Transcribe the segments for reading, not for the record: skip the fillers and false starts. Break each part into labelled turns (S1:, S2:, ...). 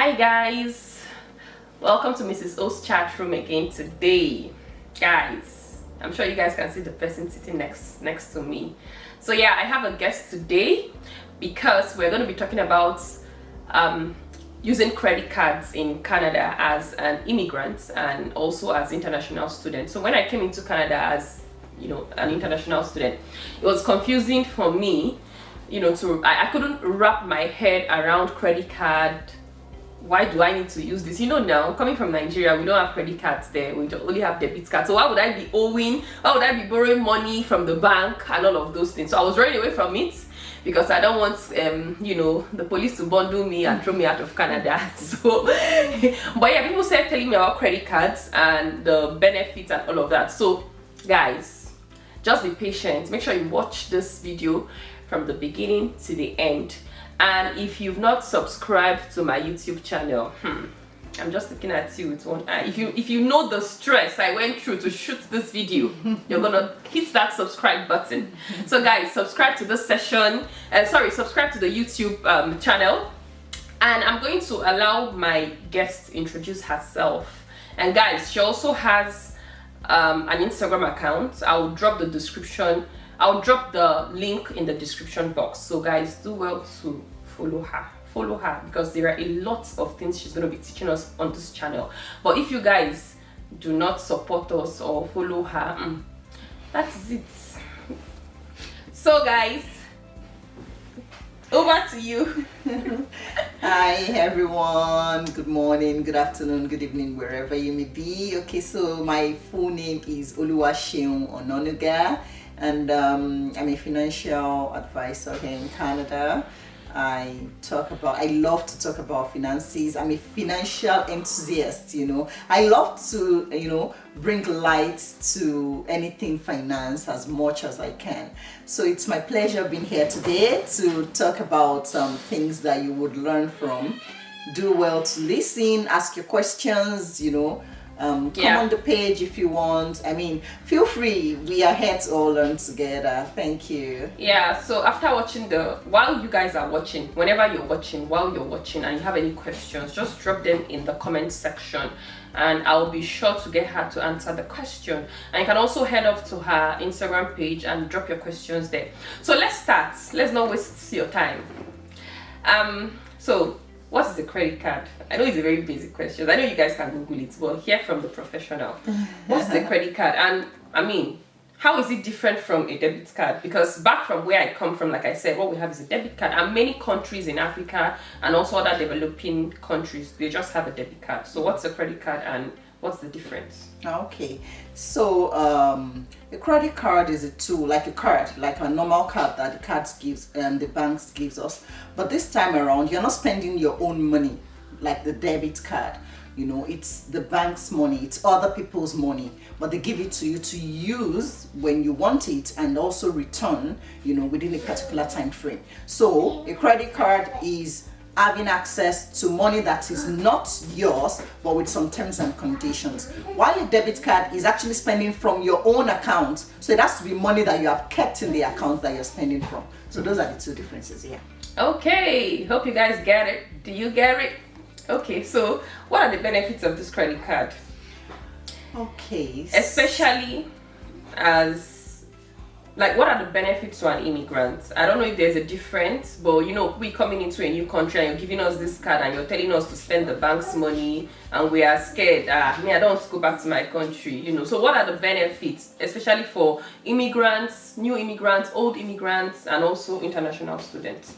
S1: Hi guys, welcome to Mrs. O's chat room again today. Guys, I'm sure you guys can see the person sitting next to me. So yeah, I have a guest today because we're going to be talking about using credit cards in Canada as an immigrant and also as international student. So when I came into Canada as an international student, it was confusing for me, I couldn't wrap my head around credit card. Why do I need to use this? Now coming from Nigeria, we don't have credit cards there. We only have debit cards. So why would I be borrowing money from the bank and all of those things? So I was running away from it because I don't want the police to bundle me and throw me out of Canada. So but yeah, people started telling me about credit cards and the benefits and all of that. So guys, just be patient. Make sure you watch this video from the beginning to the end. And if you've not subscribed to my YouTube channel, I'm just looking at you with one eye. If you know the stress I went through to shoot this video, you're gonna hit that subscribe button. So guys, subscribe to this session. Subscribe to the YouTube channel. And I'm going to allow my guest to introduce herself. And guys, she also has an Instagram account. I'll drop the link in the description box. So guys, do well to follow her because there are a lot of things she's going to be teaching us on this channel. But if you guys do not support us or follow her, that is it. So guys, over to you.
S2: Hi everyone, good morning, good afternoon, good evening, wherever you may be. Okay, so my full name is Oluwaseun Ononuga, and I'm a financial advisor here in Canada. I love to talk about finances. I'm a financial enthusiast, I love to, bring light to anything finance as much as I can. So it's my pleasure being here today to talk about some things that you would learn from. Do well to listen, ask your questions, come on the page if you want. Feel free. We are here to all learn together. Thank you.
S1: Yeah, so after watching while you guys are watching, whenever you're watching, while you're watching and you have any questions, just drop them in the comment section and I'll be sure to get her to answer the question. And you can also head off to her Instagram page and drop your questions there. So let's start. Let's not waste your time. So what is a credit card? I know it's a very basic question. I know you guys can Google it, but hear from the professional. What's the credit card? And how is it different from a debit card? Because back from where I come from, like I said, what we have is a debit card. And many countries in Africa and also other developing countries, they just have a debit card. So what's a credit card and what's the difference?
S2: Okay, so a credit card is a tool, like a normal card that the banks gives us. But this time around, you're not spending your own money like the debit card. It's the bank's money, it's other people's money, but they give it to you to use when you want it and also return, within a particular time frame. So a credit card is having access to money that is not yours, but with some terms and conditions. While a debit card is actually spending from your own account, so it has to be money that you have kept in the account that you're spending from. So those are the two differences here.
S1: Okay, hope you guys get it. Do you get it? Okay, so what are the benefits of this credit card?
S2: Okay.
S1: Especially what are the benefits to an immigrant? I don't know if there's a difference, but we coming into a new country and you're giving us this card and you're telling us to spend the bank's money and we are scared. I don't want to go back to my country, So what are the benefits, especially for immigrants, new immigrants, old immigrants, and also international students?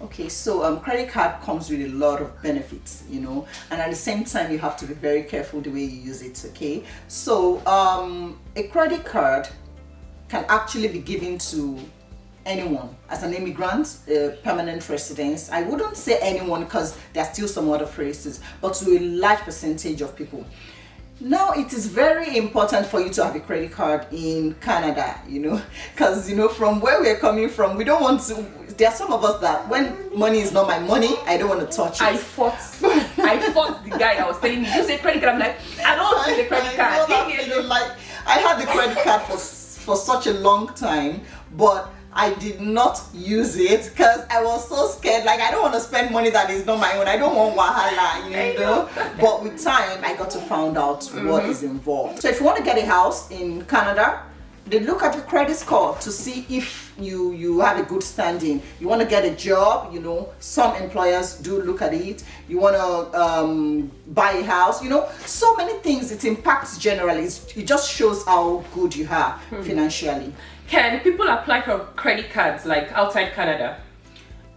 S2: Okay, so credit card comes with a lot of benefits, and at the same time you have to be very careful the way you use it. Okay, so a credit card can actually be given to anyone as an immigrant, permanent residents. I wouldn't say anyone because there are still some other phrases, but to a large percentage of people. Now it is very important for you to have a credit card in Canada, because from where we're coming from, we don't want to. There are some of us that when money is not my money, I don't want to touch it.
S1: I fought the guy that was telling me, you say credit card. I'm like, I don't want the credit card.
S2: I had the credit card for such a long time, but I did not use it because I was so scared. Like, I don't want to spend money that is not my own. I don't want wahala, you know. But with time, I got to find out what is involved. So if you want to get a house in Canada, they look at your credit score to see if you have a good standing. You want to get a job, you know, some employers do look at it. You want to buy a house, you know, so many things. It impacts generally. It just shows how good you are financially.
S1: Can people apply for credit cards like outside Canada?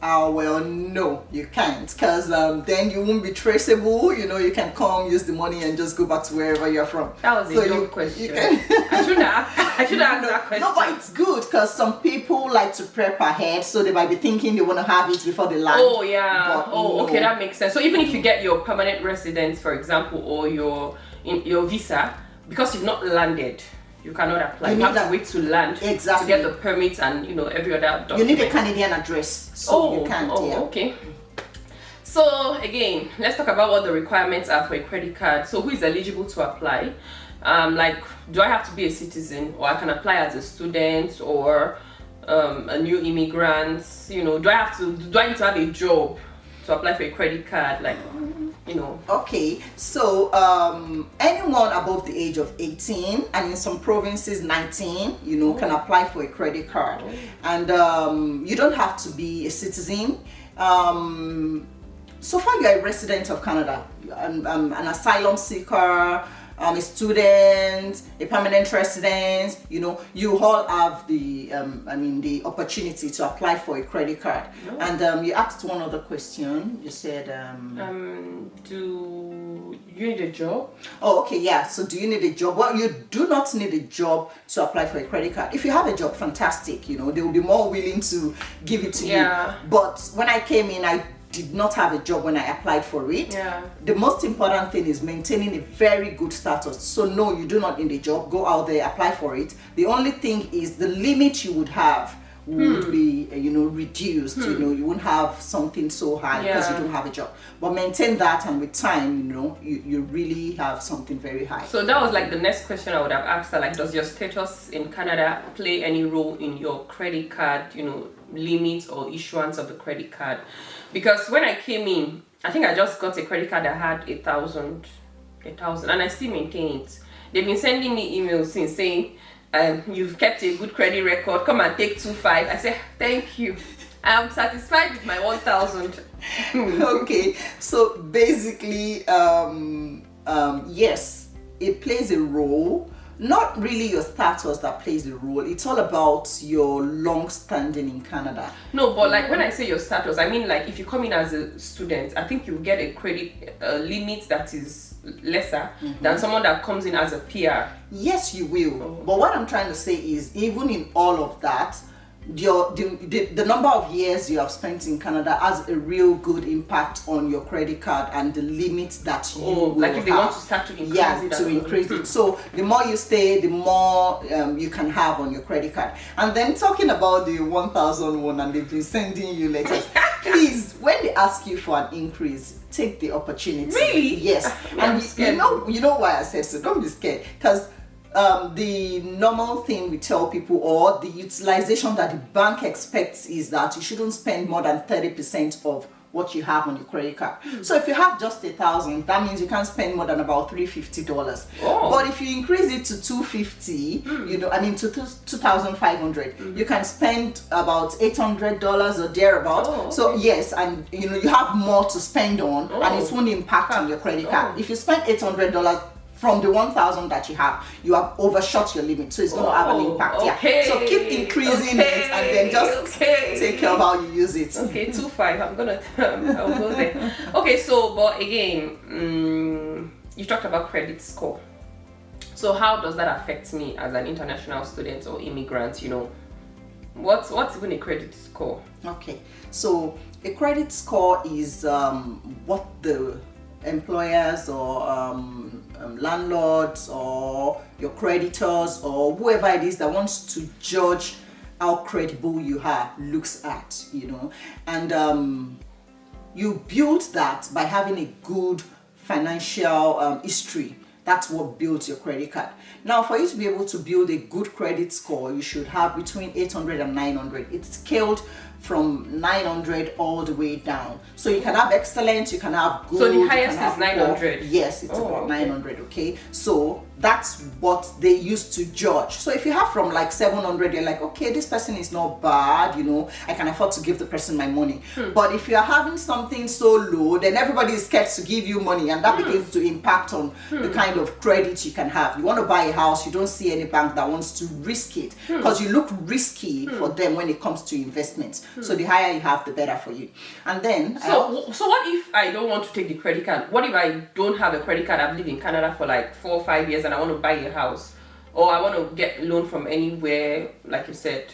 S2: Well, no, you can't, because then you won't be traceable. You know, you can come, use the money, and just go back to wherever you're from.
S1: That was a good question.
S2: You can
S1: I should have asked that question.
S2: No, but it's good because some people like to prep ahead, so they might be thinking they want to have it before they land.
S1: Oh yeah.
S2: But
S1: Okay, that makes sense. So even if you get your permanent residence, for example, or your visa, because you've not landed, you cannot apply. You have to wait to land to get the permit and, you know, every other document.
S2: You need a Canadian address, so you can't.
S1: Okay. So again, let's talk about what the requirements are for a credit card. So who is eligible to apply? Like, do I have to be a citizen, or I can apply as a student, or a new immigrant? You know, do I need to have a job to apply for a credit card? Like, you know.
S2: Okay, so anyone above the age of 18, and in some provinces 19, you know, can apply for a credit card. And you don't have to be a citizen. So far you're a resident of Canada, an asylum seeker, a student, a permanent resident, you know, you all have the the opportunity to apply for a credit card. And you asked one other question. You said
S1: do you need a job?
S2: Oh, okay, yeah. So do you need a job? Well, you do not need a job to apply for a credit card. If you have a job, fantastic, you know, they will be more willing to give it to you. But when I came in, I did not have a job when I applied for it. The most important thing is maintaining a very good status. So no, you do not need a job. Go out there, apply for it. The only thing is the limit you would have would be reduced. You know, you won't have something so high because you don't have a job. But maintain that, and with time, you know, you really have something very high.
S1: So that was like the next question I would have asked her. Like, does your status in Canada play any role in your credit card, you know, limit or issuance of the credit card? Because when I came in, I think I just got a credit card that had 1,000, and I still maintain it. They've been sending me emails since saying, you've kept a good credit record, come and take 2,500. I say, thank you, I'm satisfied with my 1,000.
S2: Okay, so basically, yes, it plays a role. Not really your status that plays a role. It's all about your long standing in Canada.
S1: No, but like when I say your status, I mean like if you come in as a student, I think you get a credit limit that is lesser than someone that comes in as a PR.
S2: Yes, you will. But what I'm trying to say is, even in all of that, the number of years you have spent in Canada has a real good impact on your credit card and the limits that you will
S1: like if they
S2: have.
S1: Want to start to increase it.
S2: To increase it. So the more you stay, the more you can have on your credit card. And then talking about the 1,001, and they've been sending you letters. Please, when they ask you for an increase, take the opportunity.
S1: Really?
S2: Yes. And you know why I said so. Don't be scared, because the normal thing we tell people, or the utilization that the bank expects, is that you shouldn't spend more than 30% of what you have on your credit card. So if you have just 1,000, that means you can't spend more than about $350. But if you increase it to $250, you know, I mean to $2,500, you can spend about $800 or thereabout. So yes, and you know, you have more to spend on, and it won't impact on your credit card. If you spend $800 from the 1,000 that you have overshot your limit, so it's going to have an impact. So keep increasing it, and then just take care of how you use it.
S1: Okay, 2,500. I'll go there. Okay, so but again, you talked about credit score. So how does that affect me as an international student or immigrant? You know, what's even a credit score?
S2: Okay, so a credit score is what the employers or landlords or your creditors or whoever it is that wants to judge how credible you are looks at, you know. And you build that by having a good financial history That's what builds your credit card. Now, for you to be able to build a good credit score, you should have between 800 and 900. It's scaled from 900 all the way down. So you can have excellent, you can have good.
S1: So the highest is 900?
S2: Yes, it's about 900, okay? So that's what they used to judge. So if you have from like 700, you're like, okay, this person is not bad, you know, I can afford to give the person my money. But if you're having something so low, then everybody is scared to give you money, and that begins to impact on the kind of credit you can have. You want to buy a house, you don't see any bank that wants to risk it, because you look risky for them when it comes to investments. So the higher you have, the better for you. And then
S1: so what if I don't want to take the credit card? What if I don't have a credit card? I've lived in Canada for like 4 or 5 years and I want to buy a house, or I want to get a loan from anywhere, like you said.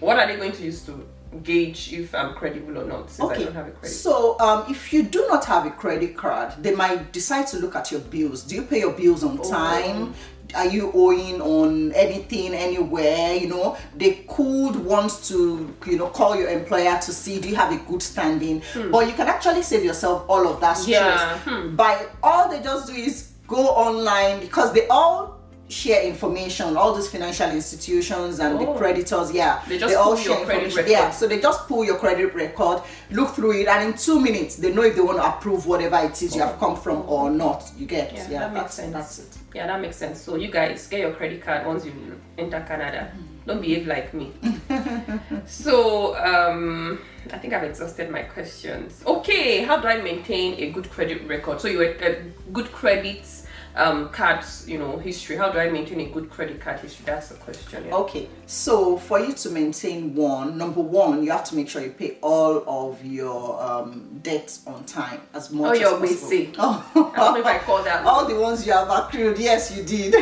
S1: What are they going to use to gauge if I'm credible or not, since I don't have a credit?
S2: So if you do not have a credit card, they might decide to look at your bills. Do you pay your bills on time? Are you owing on anything, anywhere? You know, they could want to, you know, call your employer to see, do you have a good standing? But you can actually save yourself all of that stress by all they just do is go online, because they all share information. All these financial institutions and the creditors,
S1: they
S2: all
S1: pull
S2: share
S1: your credit
S2: information.
S1: record.
S2: So they just pull your credit record, look through it, and in 2 minutes they know if they want to approve whatever it is you have come from or not. You get?
S1: That makes sense.
S2: That's it.
S1: Yeah, that makes sense. So you guys get your credit card once you enter Canada. Don't behave like me. So I think I've exhausted my questions. Okay, how do I maintain a good credit record? So you were good credit cards, you know, history. How do I maintain a good credit card history? That's the question. Yeah.
S2: Okay, so for you to maintain number one, you have to make sure you pay all of your debts on time, as much as possible.
S1: Basic. I don't know if I call that
S2: all the ones you have accrued. Yes, you did.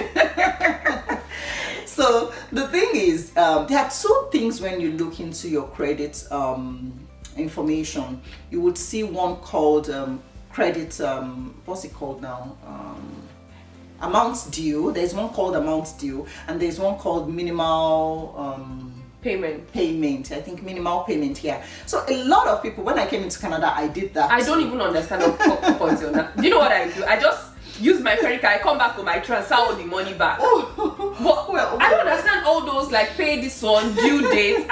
S2: So the thing is, there are two things when you look into your credit information. You would see one called credit, what's it called now? Amounts due. There's one called amounts due, and there's one called minimal payment. I think minimal payment. Yeah. So a lot of people, when I came into Canada, I did that.
S1: I don't even understand up until now. Do you know what I do? I just use my credit card. I come back with my transfer all the money back. I don't understand all those like pay this one, due date.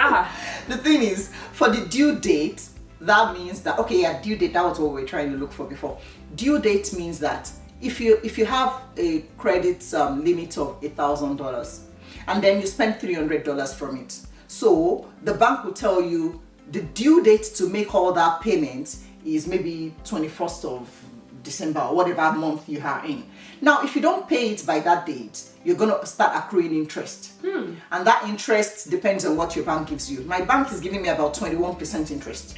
S2: The thing is, for the due date, that means that due date. That was what we were trying to look for before. Due date means that if you have a credit limit of $1,000 and then you spend $300 from it, so the bank will tell you the due date to make all that payment is maybe 21st of December or whatever month you are in. Now, if you don't pay it by that date, you're going to start accruing interest. And that interest depends on what your bank gives you. My bank is giving me about 21% interest.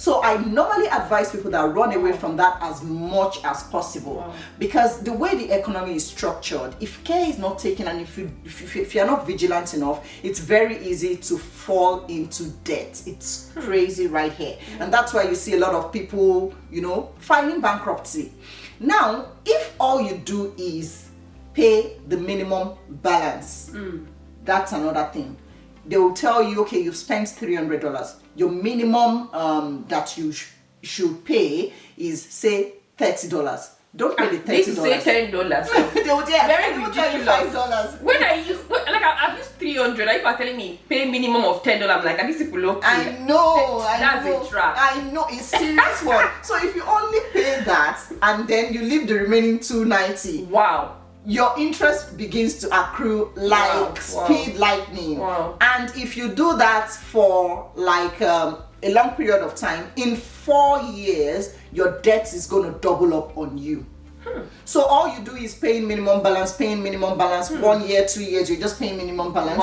S2: So I normally advise people that run away from that as much as possible, because the way the economy is structured, if care is not taken and if you're not vigilant enough, it's very easy to fall into debt. It's crazy right here. And that's why you see a lot of people, you know, filing bankruptcy. Now, if all you do is pay the minimum balance, that's another thing. They will tell you, okay, you've spent $300. Your minimum that you should pay is, say, $30. Don't pay the $30.
S1: They say $10.
S2: They will
S1: very ridiculous.
S2: $5.
S1: When I've used 300, if you're telling me pay minimum of $10, I'm like, are these people okay?
S2: I know.
S1: That's a trap.
S2: I know, it's serious one. So if you only pay that and then you leave the remaining $290,
S1: wow,
S2: your interest begins to accrue like speed lightning. And if you do that for like a long period of time, in 4 years, your debt is going to double up on you. So all you do is paying minimum balance. 1 year, 2 years, you're just paying minimum balance.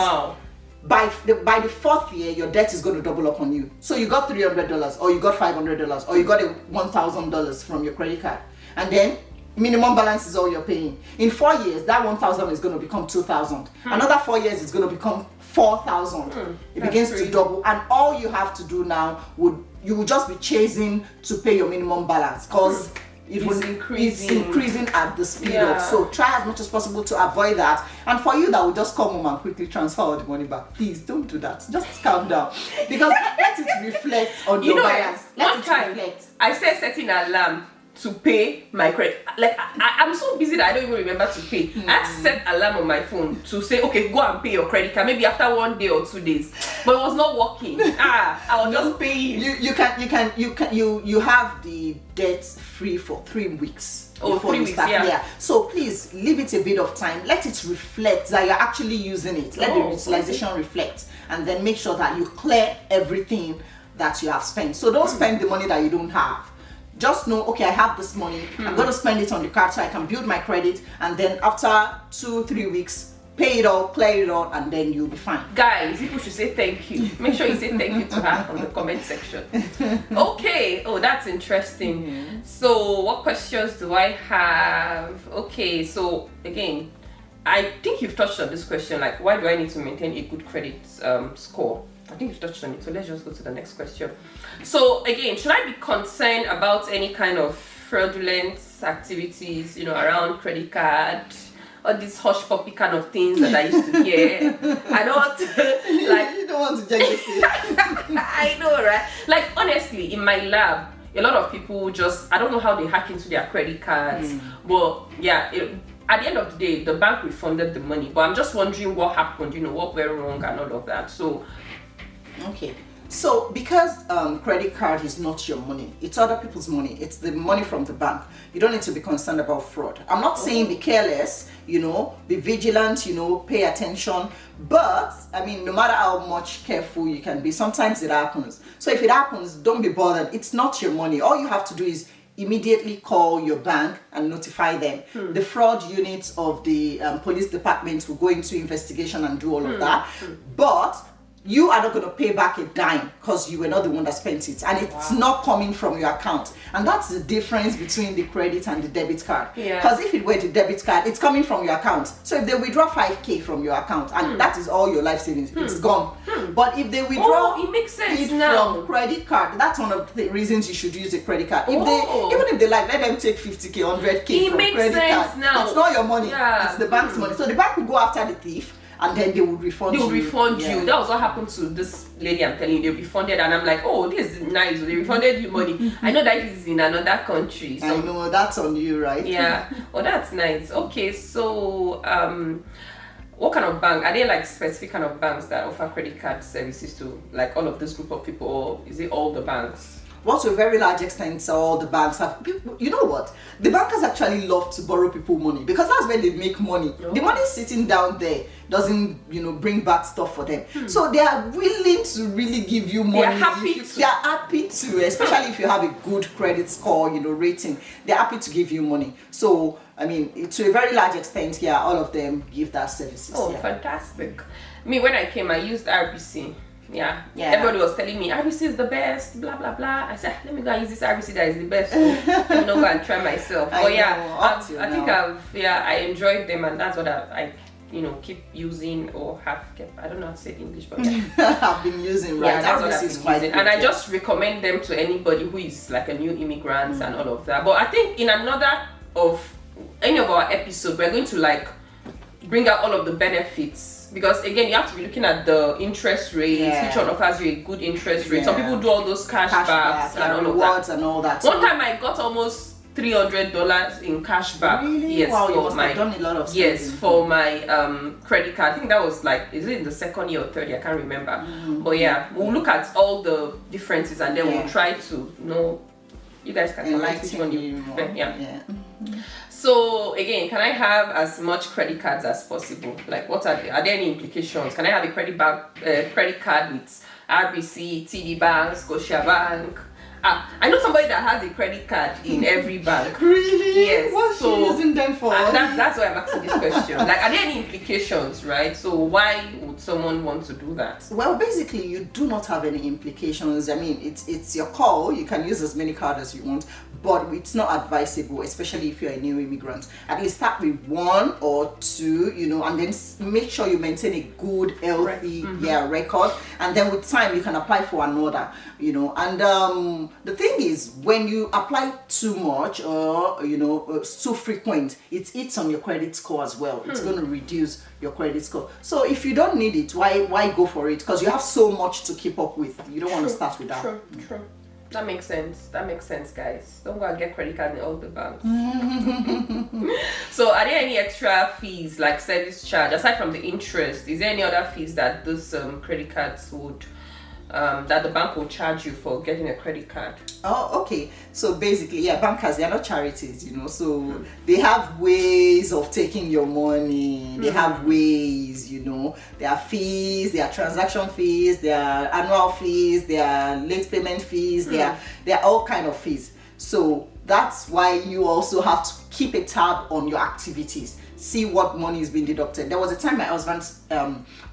S2: By the fourth year, your debt is going to double up on you. So you got $300 or you got $500 or you got $1,000 from your credit card. And then minimum balance is all you're paying. In 4 years, that 1,000 is going to become 2,000. Another 4 years, it's going to become 4,000. It begins to double, and all you have to do now you will just be chasing to pay your minimum balance, because it's increasing at the speed of. So try as much as possible to avoid that. And for you that will just come home and quickly transfer all the money back, please don't do that. Just calm down, because let it reflect on your balance.
S1: One time I started setting an alarm to pay my credit. Like I'm so busy that I don't even remember to pay. I had to set alarm on my phone to say, okay, go and pay your credit card. Maybe after 1 day or 2 days, but it was not working. I was just paying.
S2: You have the debt free for 3 weeks.
S1: Oh, 3 weeks, yeah.
S2: So please leave it a bit of time. Let it reflect that you're actually using it. Let the utilization reflect, and then make sure that you clear everything that you have spent. So don't spend the money that you don't have. Just know, okay, I have this money. I'm going to spend it on the card so I can build my credit, and then after 2-3 weeks, pay it all, clear it all, and then you'll be fine.
S1: Guys, people should say thank you. Make sure you say thank you to her on the comment section. Okay. Oh, that's interesting. So what questions do I have? Okay, so again, I think you've touched on this question, like why do I need to maintain a good credit score? I think you've touched on it, so let's just go to the next question. So again, should I be concerned about any kind of fraudulent activities, around credit card? All these hush puppy kind of things that I used to hear. I don't want to, like...
S2: You don't want to judge it.
S1: I know, right? Like, honestly, in my lab, a lot of people just... I don't know how they hack into their credit cards. But, yeah, at the end of the day, the bank refunded the money. But I'm just wondering what happened, what went wrong and all of that. So...
S2: Okay. So because credit card is not your money, it's other people's money, it's the money from the bank, you don't need to be concerned about fraud. I'm not saying be careless, be vigilant, pay attention, but I mean, no matter how much careful you can be, sometimes it happens. So if it happens, don't be bothered. It's not your money. All you have to do is immediately call your bank and notify them. The fraud units of the police department will go into investigation and do all of that. But you are not going to pay back a dime because you were not the one that spent it, and it's not coming from your account. And that's the difference between the credit and the debit card. Because if it were the debit card, it's coming from your account. So if they withdraw 5K from your account and that is all your life savings, it's gone. But if they withdraw
S1: it makes sense
S2: it
S1: now.
S2: from credit card, that's one of the reasons you should use a credit card. Even if they like, let them take 50K, 100K from credit card.
S1: Now.
S2: It's not your money. It's the bank's money. So the bank will go after the thief, and then they would refund you.
S1: That was what happened to this lady I'm telling you. They refunded, and I'm like, oh, this is nice. They refunded you money. I know that is in another country. So.
S2: I know, that's on you, right?
S1: Yeah. Oh, that's nice. Okay, so what kind of bank? Are there like specific kind of banks that offer credit card services to like all of this group of people, or is it all the banks?
S2: Well, to a very large extent, all the banks have people. You know what? The bankers actually love to borrow people money because that's where they make money. The money sitting down there doesn't, bring back stuff for them. So they are willing to really give you money.
S1: They are happy
S2: to, especially if you have a good credit score, rating. They're happy to give you money. So, I mean, to a very large extent, all of them give that services.
S1: Oh, fantastic. Me, when I came, I used RBC. Yeah. Everybody was telling me RBC is the best, blah blah blah. I said, let me go and use this RBC that is the best. Let me not go and try myself. But I enjoyed them, and that's what I keep using or have kept. I don't know how to say it in English, but
S2: I've been using, right?
S1: Yeah, that's what I've been using. And I just recommend them to anybody who is like a new immigrant and all of that. But I think in any of our episodes, we're going to like bring out all of the benefits. Because again, you have to be looking at the interest rates, which one offers you a good interest rate. Some people do all those cashbacks and all of that.
S2: And all that.
S1: One time I got almost $300 in cashback.
S2: Really?
S1: Yes,
S2: wow, you must have done a lot of spending.
S1: Yes, for my credit card. I think that was like, is it in the second year or third year? I can't remember. But yeah, we'll look at all the differences and then we'll try to know. You guys can comment which one you prefer. So again, can I have as much credit cards as possible? Like, what are there any implications? Can I have a credit card with RBC, TD Bank, Scotiabank? I know somebody that has a credit card in every bank.
S2: Really?
S1: Yes.
S2: What's she using them for?
S1: That's why I'm asking this question. Like, are there any implications, right? So why would someone want to do that?
S2: Well, basically, you do not have any implications. I mean, it's your call. You can use as many cards as you want, but it's not advisable, especially if you're a new immigrant. At least start with 1 or 2, and then make sure you maintain a good, healthy record. And then with time, you can apply for another, And the thing is, when you apply too much or too frequent, it eats on your credit score as well. It's going to reduce your credit score. So if you don't need it, why go for it? Because you have so much to keep up with. You don't want to start with that.
S1: True. That makes sense. That makes sense, guys. Don't go and get credit card in all the banks. So, are there any extra fees like service charge aside from the interest? Is there any other fees that those credit cards would that the bank will charge you for getting a credit card?
S2: Oh, okay. So basically, yeah, bankers, they're not charities, so they have ways of taking your money. They have ways, there are fees, there are transaction fees, there are annual fees, there are late payment fees, there are all kind of fees. So that's why you also have to keep a tab on your activities. See what money is being deducted. There was a time my husband,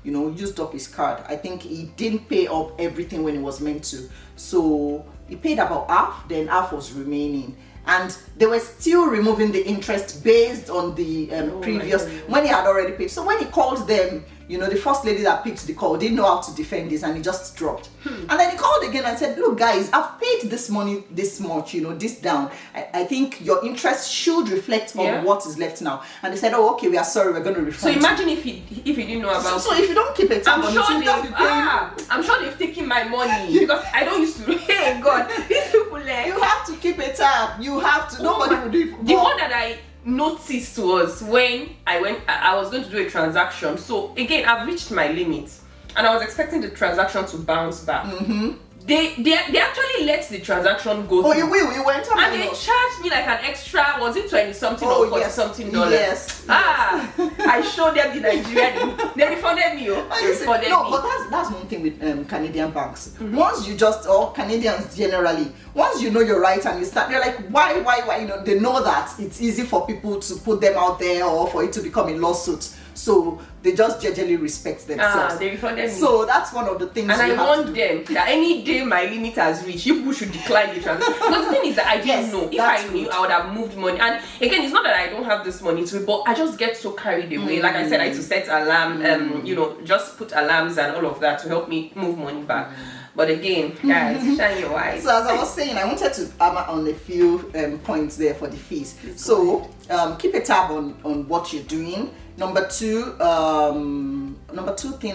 S2: used up his card. I think he didn't pay up everything when he was meant to. So he paid about half, then half was remaining. And they were still removing the interest based on the previous, when he had already paid. So when he called them, the first lady that picked the call didn't know how to defend this, and he just dropped. And then he called again and said, look guys, I've paid this money this much, this down. I think your interest should reflect on what is left now. And they said, oh, okay, we are sorry, we're going to refund.
S1: So imagine if he didn't know about
S2: so if you don't keep it,
S1: I'm sure they've taken my money because I don't used to. Hey God, these people
S2: you have to keep it up. You have to. Nobody will do it.
S1: The one that I noticed was when I was going to do a transaction. So again, I've reached my limit and I was expecting the transaction to bounce back. They actually let the transaction go through.
S2: You went on
S1: and they charged me like an extra, was it 20 something or 40 something dollars?
S2: Yes.
S1: I showed them the Nigerian. They refunded me.
S2: But that's one thing with Canadian banks. Once you or Canadians generally, once you know you're right and you start, they're like, why? They know that it's easy for people to put them out there or for it to become a lawsuit. So they just generally respect themselves.
S1: They refunded me.
S2: So that's one of the things.
S1: And I warned them that any day my limit has reached, you people should decline the transaction. Because the thing is that I didn't know. If I knew, I would have moved money. And again, it's not that I don't have this money to, but I just get so carried away. Like I said, I used to set alarm, just put alarms and all of that to help me move money back. But again, guys, shine your eyes.
S2: So as I was saying, I wanted to hammer on a few points there for the fees. So keep a tab on what you're doing. Number two thing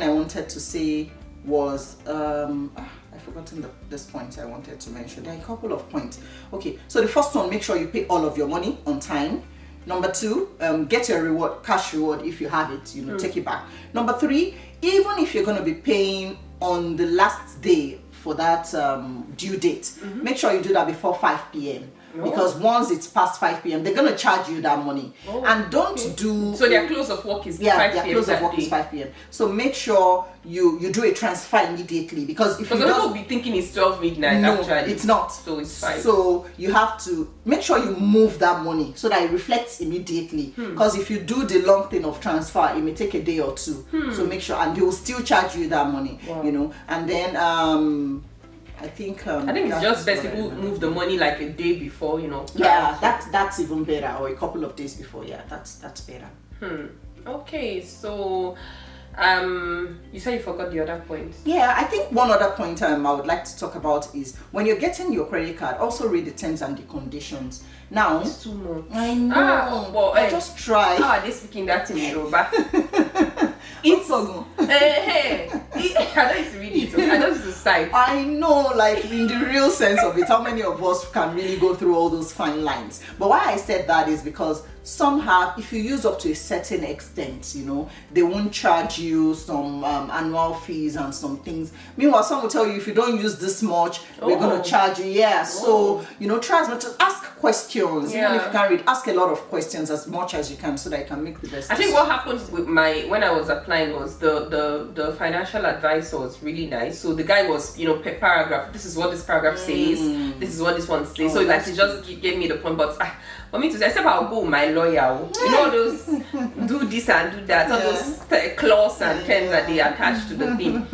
S2: I wanted to say was I've forgotten this point I wanted to mention. There are a couple of points. Okay, so the first one, make sure you pay all of your money on time. Number two, get your reward, cash reward if you have it, take it back. Number three, even if you're going to be paying on the last day for that due date, make sure you do that before 5 p.m. Because once it's past 5 p.m., they're going to charge you that money. And don't do...
S1: So their close of work is 5 p.m.
S2: their close of work is 5 p.m. So make sure you do a transfer immediately. Because if you
S1: don't be thinking it's 12 midnight, actually.
S2: It's not.
S1: So it's 5.
S2: So you have to make sure you move that money so that it reflects immediately. Because if you do the long thing of transfer, it may take a day or two. So make sure, and they will still charge you that money, And then... I think
S1: it's just best people move the money like a day before,
S2: Yeah, that's even better, or a couple of days before. Yeah, that's better.
S1: Okay, so you said you forgot the other point.
S2: Yeah, I think one other point I would like to talk about is when you're getting your credit card, also read the terms and the conditions. Now,
S1: it's too much.
S2: I know. Just try.
S1: How are they speaking that in Yoruba? It's so I don't used to read it. I don't used to cite.
S2: I know, like in the real sense of it, how many of us can really go through all those fine lines? But why I said that is because some have, if you use up to a certain extent, they won't charge you some annual fees and some things. Meanwhile, some will tell you if you don't use this much, we're going to charge you. Yeah, so try as much as ask questions. Even if you can't read, ask a lot of questions as much as you can so that you can make the best.
S1: I think what happened with when I was applying was the financial advice was really nice. So the guy was paragraph. This is what this paragraph says. This is what this one says. So he just gave me the point, but. For me to say, except I'll go with my lawyer. All those do this and do that, all those clause and terms that they attach to the thing.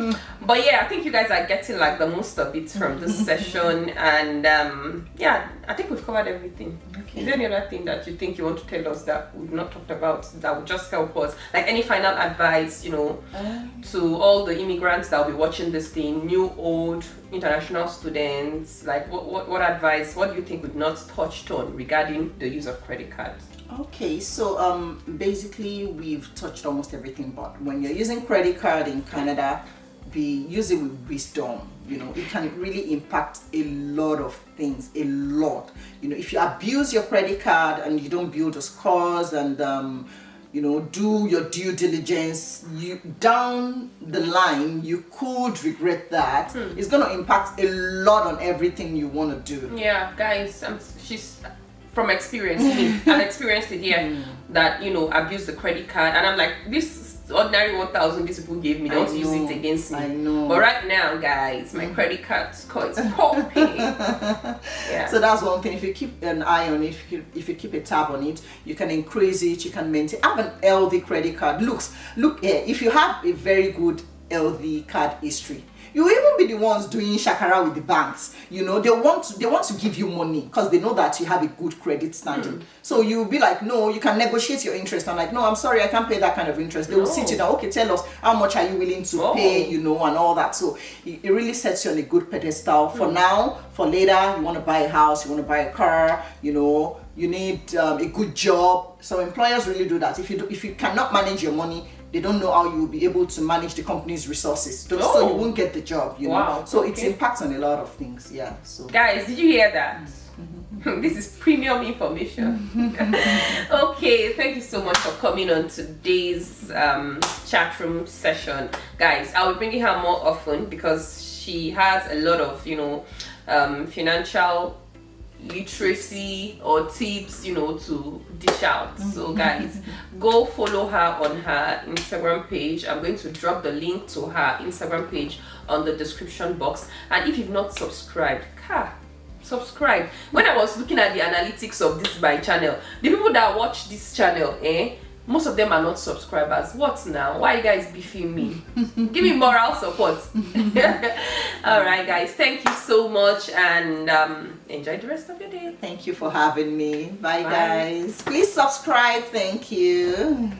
S1: But I think you guys are getting like the most of it from this session, and I think we've covered everything. Okay. Is there any other thing that you think you want to tell us that we've not talked about that would just help us? Like any final advice, to all the immigrants that will be watching this thing, new, old, international students, like what advice, what do you think we've not touched on regarding the use of credit cards?
S2: Okay, so basically we've touched almost everything, but when you're using credit card in Canada, use it with wisdom. You know, it can really impact a lot of things, a lot. You know, if you abuse your credit card and you don't build a scores and you know, do your due diligence, you down the line you could regret that. It's going to impact a lot on everything you want to do.
S1: Yeah, guys, she's from experience. I've experienced it here that, you know, abuse the credit card, and I'm like, this ordinary 1,000 these people gave me, don't use it against me.
S2: I know.
S1: But right now, guys, my credit card score is popping. Yeah.
S2: So that's one thing. If you keep an eye on it, if you keep a tab on it, you can increase it, you can maintain. Have an healthy credit card. Look here, if you have a very good healthy card history, you will even be the ones doing shakara with the banks. You know, they want to give you money because they know that you have a good credit standing. So you'll be like, no, you can negotiate your interest. I'm like, no, I'm sorry, I can't pay that kind of interest. They will sit you down, okay, tell us how much are you willing to pay, you know, and all that. So it really sets you on a good pedestal. For now, for later, you want to buy a house, you want to buy a car, you know, you need a good job. So employers really do that. If you cannot manage your money, they don't know how you will be able to manage the company's resources. So you won't get the job, you know. So it impacts on a lot of things, yeah. So
S1: guys, did you hear that? This is premium information. Okay, thank you so much for coming on today's chat room session. Guys, I'll be bringing her more often because she has a lot of, you know, financial literacy or tips, you know, to dish out. So guys, go follow her on her Instagram page. I'm going to drop the link to her Instagram page on the description box, and if you've not subscribed, subscribe. When I was looking at the analytics of this my channel, the people that watch this channel, most of them are not subscribers. What now? Why you guys beefing me? Give me moral support. All right, guys, thank you so much, and enjoy the rest of your day.
S2: Thank you for having me. Bye. Guys. Please subscribe. Thank you.